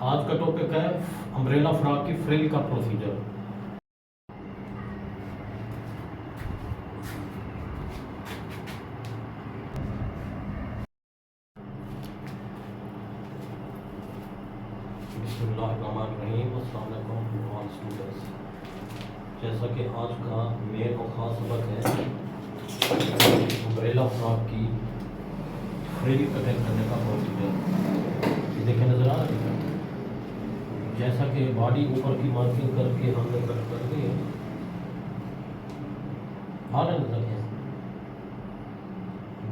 आज का टॉपिक है अम्ब्रेला फ्रॉक की फ्रिल का प्रोसीजर। बिस्मिल्लाहिर्रहमानिर्रहीम। अस्सलाम वालेकुम ऑल स्टूडेंट्स। जैसा कि आज का मेन और ख़ास सबक है अम्ब्रेला फ्रॉक की फ्रिल कटिंग करने का प्रोसीजर। ये देखें, नज़र आ रहा है। जैसा कि बॉडी ऊपर की मार्किंग करके हमने कट कर दी है, हाँ नजर है।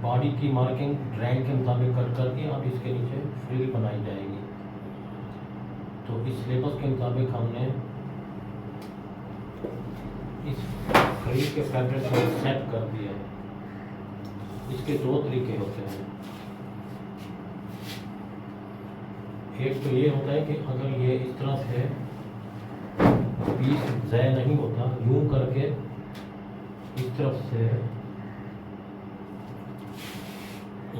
बॉडी की मार्किंग ड्राइंग के मुताबिक कट करके अब इसके नीचे फ्रिल बनाई जाएगी। तो इस सिलेबस के मुताबिक हमने इस फ्रिल के फैब्रिक को सेट कर दिया है। इसके दो तरीके होते हैं। एक तो ये होता है कि अगर ये इस तरह से पीस ज़ाय नहीं होता, यूं करके इस तरफ से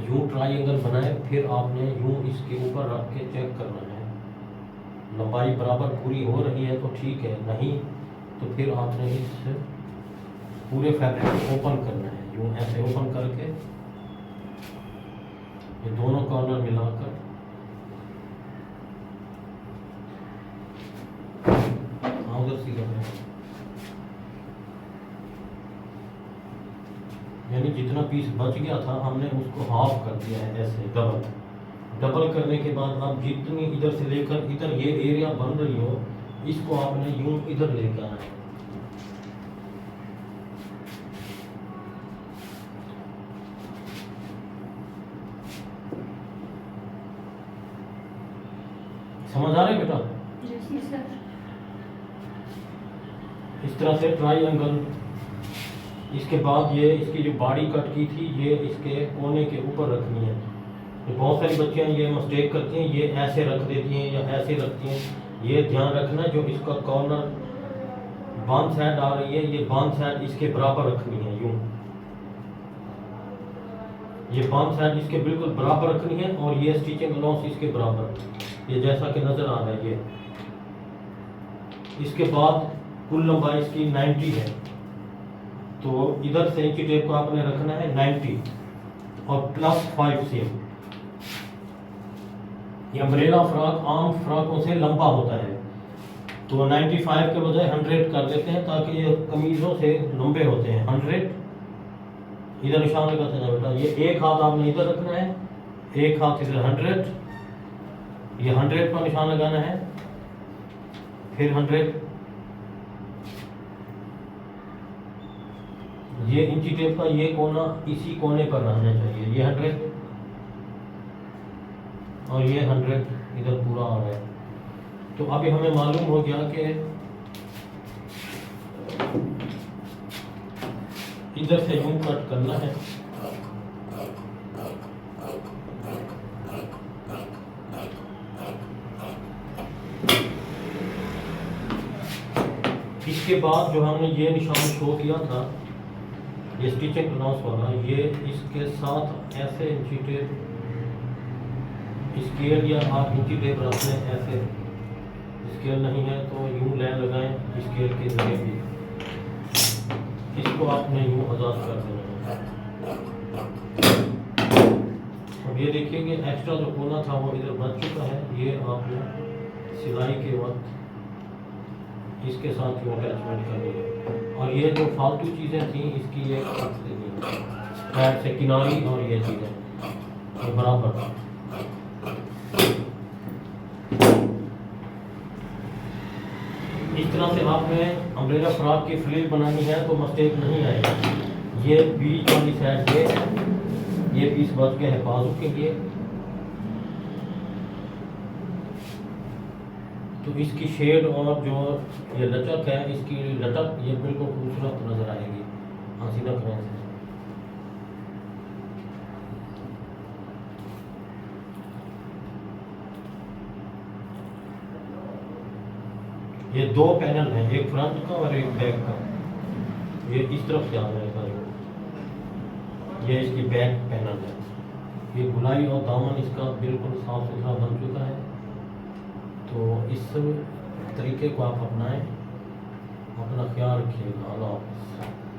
यूं ट्रायंगल बनाए, फिर आपने यूं इसके ऊपर रख के चेक करना है। लंबाई बराबर पूरी हो रही है तो ठीक है, नहीं तो फिर आपने इस पूरे फैब्रिक को ओपन करना है। यूं ऐसे ओपन करके ये दोनों कॉर्नर मिलाकर यानी जितना पीस बच गया था हमने उसको हाफ कर दिया है, ऐसे डबल करने के बाद आप जितनी इधर से लेकर इधर ये एरिया बन रही हो, इसको आपने यूं इधर लेकर आना है। समझ आ रही है बेटा? इस तरह से ट्रायंगल। इसके बाद ये इसकी जो बॉडी कट की थी ये इसके कोने के ऊपर रखनी है। तो बहुत सारी बच्चियां ये मिस्टेक करती हैं, ये ऐसे रख देती हैं या ऐसे रखती हैं। ये ध्यान रखना जो इसका कॉर्नर बांध साइड आ रही है, ये बांध साइड इसके बराबर रखनी है। यूं ये बांध साइड इसके बिल्कुल बराबर रखनी है और ये स्टिचिंग अलाउंस इसके बराबर, ये जैसा कि नजर आ रहा है। ये इसके बाद कुल लंबाई इसकी 90 है, तो इधर से इंची टेप को आपने रखना है 90 और +5 सेम। ये अम्ब्रेला फ्रॉक आम फ्रॉकों से लंबा होता है, तो 95 के बजाय 100 कर देते हैं ताकि ये कमीज़ों से लंबे होते हैं। 100 इधर निशान लगाते हैं बेटा। ये एक हाथ आपने इधर रखना है, एक हाथ इधर 100, ये 100 पर निशान लगाना है, फिर 100। ये इंची टेप का ये कोना इसी कोने पर रहना चाहिए। ये 100 और ये 100 इधर पूरा आ रहा है। तो अभी हमें मालूम हो गया कि इधर से यूं कट करना है। इसके बाद जो हमने ये निशान शो किया था, ये स्टिचिंग अलाउंस वाला, ये इसके साथ ऐसे इंची टेप स्केल या आप इंची टेप रख लें। ऐसे स्केल नहीं है तो यूं लाइन लगाएं स्केल के जरिए भी। इसको आपने यूं आज़ाद कर देना है। अब ये देखिए कि एक्स्ट्रा जो कोना था वो इधर बच चुका है। ये आपने सिलाई के वक्त इसके साथ यूं अटैचमेंट करनी है। और ये जो फालतू चीज़ें थी इसकी ये काट देनी है साइड से, किनारी और ये चीज़ें ये बराबर। इस तरह से आपने अम्ब्रेला फ्रॉक की फ्रिल बनानी है तो मिस्टेक नहीं आएगी। ये बीच वाली साइड ये है, ये पीस बच गया है बाजू के लिए, तो इसकी शेड और जो ये लचक है, इसकी लटक ये बिल्कुल खूबसूरत नजर आएगी सीधा करने से। ये दो पैनल हैं, एक फ्रंट का और एक बैक का। ये इस तरफ से आ जाएगा। ये इसकी बैक पैनल है। ये गुलाई और दामन इसका बिल्कुल साफ सुथरा बन चुका है। तरीके को आप अपनाएं। अपना ख्याल रखिएगा। अल्लाह हाफ़िज़।